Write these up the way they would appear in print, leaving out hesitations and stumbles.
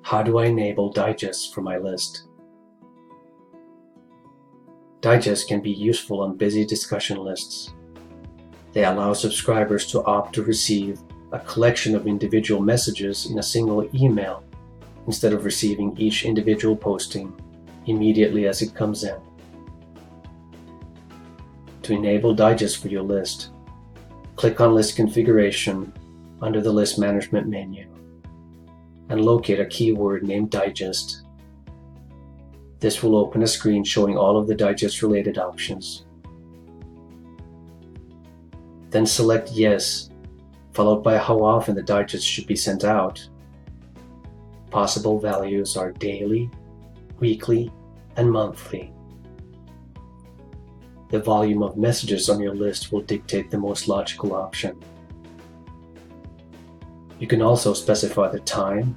How do I enable digests for my list? Digests can be useful on busy discussion lists. They allow subscribers to opt to receive a collection of individual messages in a single email instead of receiving each individual posting immediately as it comes in. To enable digests for your list, click on List Configuration under the List Management menu and locate a keyword named Digest. This will open a screen showing all of the digest-related options. Then select Yes, followed by how often the digest should be sent out. Possible values are daily, weekly, and monthly. The volume of messages on your list will dictate the most logical option. You can also specify the time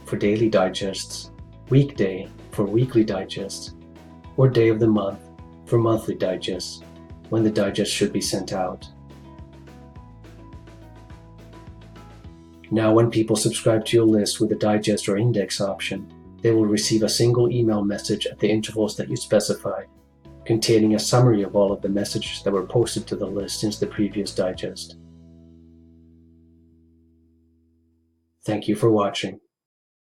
for daily digests, weekday for weekly digests, or day of the month for monthly digests when the digest should be sent out. Now when people subscribe to your list with the digest or index option, they will receive a single email message at the intervals that you specified, containing a summary of all of the messages that were posted to the list since the previous digest. Thank you for watching.